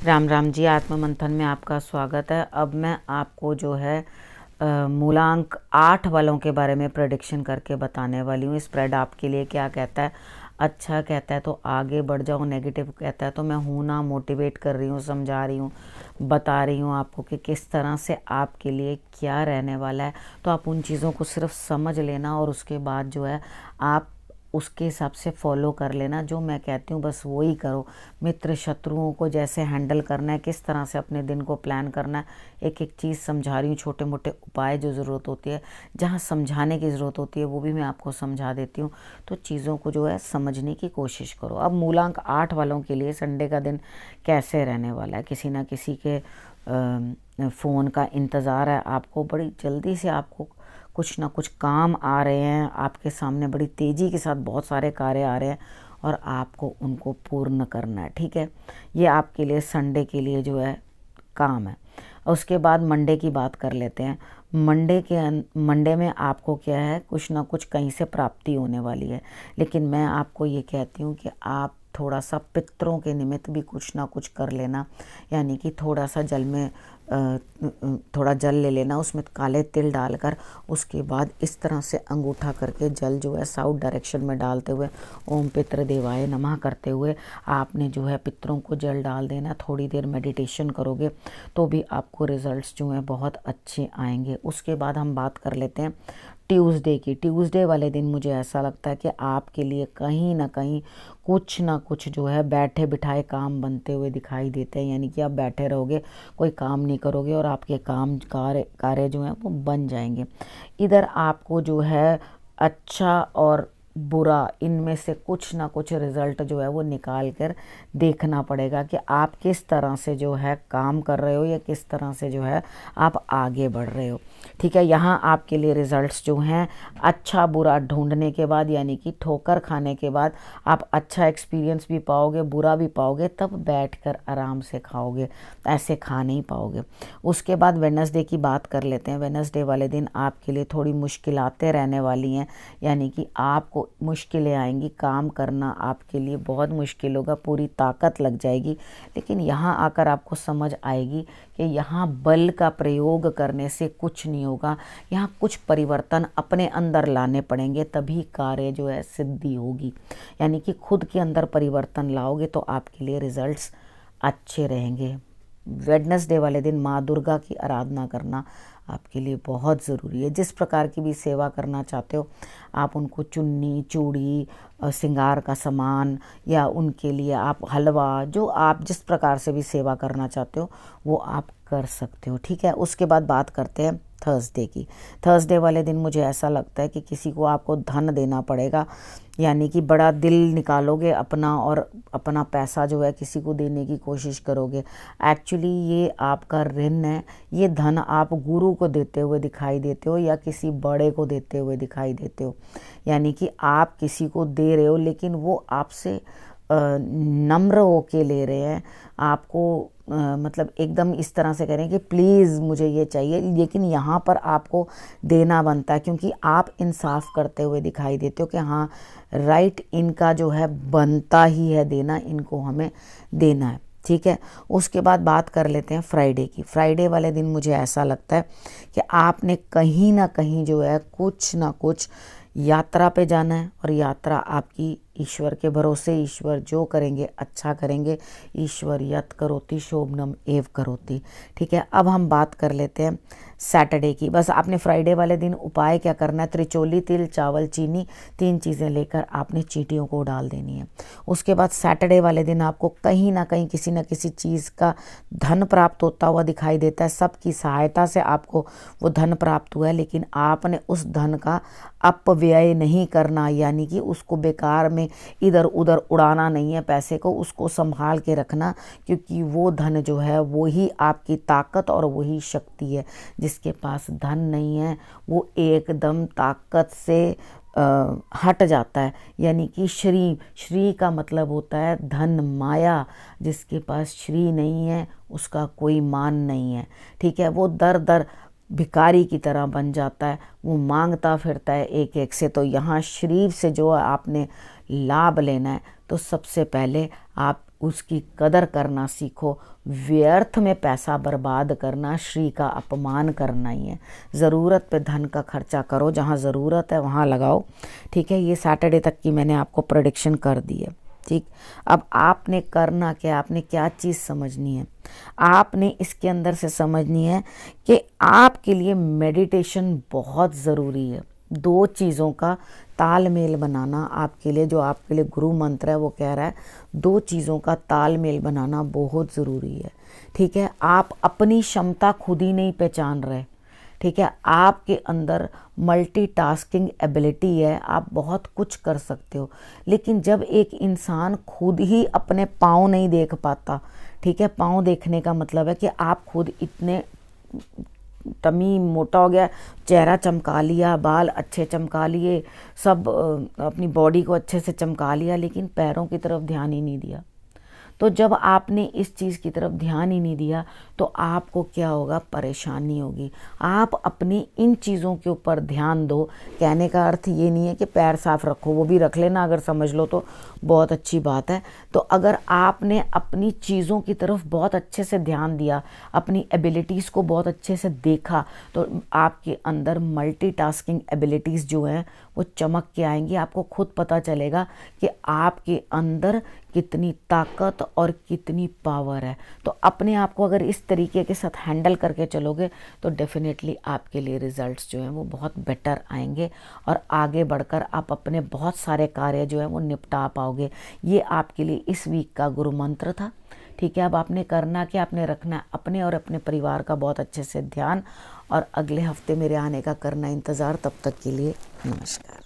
राम राम जी। आत्म मंथन में आपका स्वागत है। अब मैं आपको जो है मूलांक 8 वालों के बारे में प्रेडिक्शन करके बताने वाली हूँ। स्प्रेड आपके लिए क्या कहता है, अच्छा कहता है तो आगे बढ़ जाओ, नेगेटिव कहता है तो मैं हूँ ना मोटिवेट कर रही हूँ, समझा रही हूँ, बता रही हूँ आपको कि किस तरह से आपके लिए क्या रहने वाला है। तो आप उन चीज़ों को सिर्फ समझ लेना और उसके बाद जो है आप उसके हिसाब से फॉलो कर लेना। जो मैं कहती हूँ बस वही करो। मित्र शत्रुओं को जैसे हैंडल करना है, किस तरह से अपने दिन को प्लान करना है, एक एक चीज़ समझा रही हूँ। छोटे मोटे उपाय जो ज़रूरत होती है, जहाँ समझाने की ज़रूरत होती है वो भी मैं आपको समझा देती हूँ। तो चीज़ों को जो है समझने की कोशिश करो। अब मूलांक 8 वालों के लिए संडे का दिन कैसे रहने वाला है। किसी ना किसी के फ़ोन का इंतज़ार है आपको, बड़ी जल्दी से आपको कुछ ना कुछ काम आ रहे हैं आपके सामने, बड़ी तेज़ी के साथ बहुत सारे कार्य आ रहे हैं और आपको उनको पूर्ण करना है। ठीक है, ये आपके लिए संडे के लिए जो है काम है। उसके बाद मंडे की बात कर लेते हैं। मंडे में आपको क्या है, कुछ ना कुछ कहीं से प्राप्ति होने वाली है। लेकिन मैं आपको ये कहती हूँ कि आप थोड़ा सा पितरों के निमित्त भी कुछ ना कुछ कर लेना। यानी कि थोड़ा सा जल में थोड़ा जल ले लेना, उसमें काले तिल डालकर उसके बाद इस तरह से अंगूठा करके जल जो है साउथ डायरेक्शन में डालते हुए ओम पितृ देवाय नमः करते हुए आपने जो है पितरों को जल डाल देना। थोड़ी देर मेडिटेशन करोगे तो भी आपको रिजल्ट्स जो हैं बहुत अच्छे आएंगे। उसके बाद हम बात कर लेते हैं ट्यूसडे की। ट्यूसडे वाले दिन मुझे ऐसा लगता है कि आपके लिए कहीं ना कहीं कुछ ना कुछ जो है बैठे बिठाए काम बनते हुए दिखाई देते हैं। यानी कि आप बैठे रहोगे, कोई काम नहीं करोगे और आपके काम कार्य जो हैं वो बन जाएंगे। इधर आपको जो है अच्छा और बुरा इनमें से कुछ ना कुछ रिजल्ट जो है वो निकाल कर देखना पड़ेगा कि आप किस तरह से जो है काम कर रहे हो या किस तरह से जो है आप आगे बढ़ रहे हो। ठीक है, यहाँ आपके लिए रिजल्ट्स जो हैं अच्छा बुरा ढूंढने के बाद, यानी कि ठोकर खाने के बाद आप अच्छा एक्सपीरियंस भी पाओगे, बुरा भी पाओगे, तब बैठकर आराम से खाओगे, ऐसे खा नहीं पाओगे। उसके बाद वेडनेसडे की बात कर लेते हैं। वेडनेसडे वाले दिन आपके लिए थोड़ी मुश्किलातें रहने वाली हैं। यानी कि आपको मुश्किलें आएंगी, काम करना आपके लिए बहुत मुश्किल होगा, पूरी ताकत लग जाएगी। लेकिन यहाँ आकर आपको समझ आएगी कि यहाँ बल का प्रयोग करने से कुछ नहीं होगा, यहाँ कुछ परिवर्तन अपने अंदर लाने पड़ेंगे, तभी कार्य जो है सिद्धि होगी। यानी कि खुद के अंदर परिवर्तन लाओगे तो आपके लिए रिजल्ट्स अच्छे रहेंगे। वेडनेसडे वाले दिन माँ दुर्गा की आराधना करना आपके लिए बहुत ज़रूरी है। जिस प्रकार की भी सेवा करना चाहते हो आप उनको चुन्नी चूड़ी श्रृंगार का सामान या उनके लिए आप हलवा, जो आप जिस प्रकार से भी सेवा करना चाहते हो वो आप कर सकते हो। ठीक है, उसके बाद बात करते हैं थर्सडे की। थर्सडे वाले दिन मुझे ऐसा लगता है कि किसी को आपको धन देना पड़ेगा। यानी कि बड़ा दिल निकालोगे अपना और अपना पैसा जो है किसी को देने की कोशिश करोगे। एक्चुअली ये आपका ऋण है, ये धन आप गुरु को देते हुए दिखाई देते हो या किसी बड़े को देते हुए दिखाई देते हो। यानी कि आप किसी को दे रहे हो लेकिन वो आपसे नम्र होके ले रहे हैं आपको, मतलब एकदम इस तरह से करें कि प्लीज़ मुझे ये चाहिए, लेकिन यहाँ पर आपको देना बनता है क्योंकि आप इंसाफ करते हुए दिखाई देते हो कि हाँ राइट, इनका जो है बनता ही है देना, इनको हमें देना है। ठीक है, उसके बाद बात कर लेते हैं फ्राइडे की। फ्राइडे वाले दिन मुझे ऐसा लगता है कि आपने कहीं ना कहीं जो है कुछ ना कुछ यात्रा पे जाना है और यात्रा आपकी ईश्वर के भरोसे, ईश्वर जो करेंगे अच्छा करेंगे। ईश्वर यत् करोति शोभनम एव करोति। ठीक है, अब हम बात कर लेते हैं सैटरडे की। बस आपने फ्राइडे वाले दिन उपाय क्या करना है, त्रिचोली, तिल, चावल, चीनी, 3 चीज़ें लेकर आपने चींटियों को डाल देनी है। उसके बाद सैटरडे वाले दिन आपको कहीं ना कहीं किसी न किसी चीज़ का धन प्राप्त होता हुआ दिखाई देता है। सबकी सहायता से आपको वो धन प्राप्त हुआ है, लेकिन आपने उस धन का अपव्यय नहीं करना, यानी कि उसको बेकार में इधर उधर उड़ाना नहीं है पैसे को, उसको संभाल के रखना। क्योंकि वो धन जो है वही आपकी ताकत और वही शक्ति है। जिसके पास धन नहीं है वो एकदम ताकत से हट जाता है। यानी कि श्री का मतलब होता है धन माया। जिसके पास श्री नहीं है उसका कोई मान नहीं है। ठीक है, वो दर दर भिखारी की तरह बन जाता है, वो मांगता फिरता है एक एक से। तो यहाँ शरीर से जो आपने लाभ लेना है तो सबसे पहले आप उसकी कदर करना सीखो। व्यर्थ में पैसा बर्बाद करना श्री का अपमान करना ही है। ज़रूरत पे धन का खर्चा करो, जहाँ ज़रूरत है वहाँ लगाओ। ठीक है, ये सैटरडे तक की मैंने आपको प्रेडिक्शन कर दी है। ठीक, अब आपने करना क्या, आपने क्या चीज़ समझनी है, आपने इसके अंदर से समझनी है कि आपके लिए मेडिटेशन बहुत ज़रूरी है। दो चीज़ों का तालमेल बनाना आपके लिए, जो आपके लिए गुरु मंत्र है वो कह रहा है, दो चीज़ों का तालमेल बनाना बहुत ज़रूरी है। ठीक है, आप अपनी क्षमता खुद ही नहीं पहचान रहे। ठीक है, आपके अंदर मल्टीटास्किंग एबिलिटी है, आप बहुत कुछ कर सकते हो। लेकिन जब एक इंसान खुद ही अपने पाँव नहीं देख पाता, ठीक है, पाँव देखने का मतलब है कि आप खुद इतने तमी मोटा हो गया, चेहरा चमका लिया, बाल अच्छे चमका लिए, सब अपनी बॉडी को अच्छे से चमका लिया, लेकिन पैरों की तरफ ध्यान ही नहीं दिया। तो जब आपने इस चीज़ की तरफ ध्यान ही नहीं दिया तो आपको क्या होगा, परेशानी होगी। आप अपनी इन चीज़ों के ऊपर ध्यान दो। कहने का अर्थ ये नहीं है कि पैर साफ रखो, वो भी रख लेना, अगर समझ लो तो बहुत अच्छी बात है। तो अगर आपने अपनी चीज़ों की तरफ बहुत अच्छे से ध्यान दिया, अपनी एबिलिटीज़ को बहुत अच्छे से देखा, तो आपके अंदर मल्टीटास्किंग एबिलिटीज़ जो हैं वो चमक के आएंगी। आपको खुद पता चलेगा कि आपके अंदर कितनी ताकत और कितनी पावर है। तो अपने आप को अगर इस तरीके के साथ हैंडल करके चलोगे तो डेफिनेटली आपके लिए रिजल्ट्स जो हैं वो बहुत बेटर आएंगे और आगे बढ़कर आप अपने बहुत सारे कार्य जो हैं वो निपटा पाओगे। ये आपके लिए इस वीक का गुरु मंत्र था। ठीक है, अब आपने करना क्या, आपने रखना अपने और अपने परिवार का बहुत अच्छे से ध्यान, और अगले हफ्ते मेरे आने का करना इंतज़ार। तब तक के लिए नमस्कार।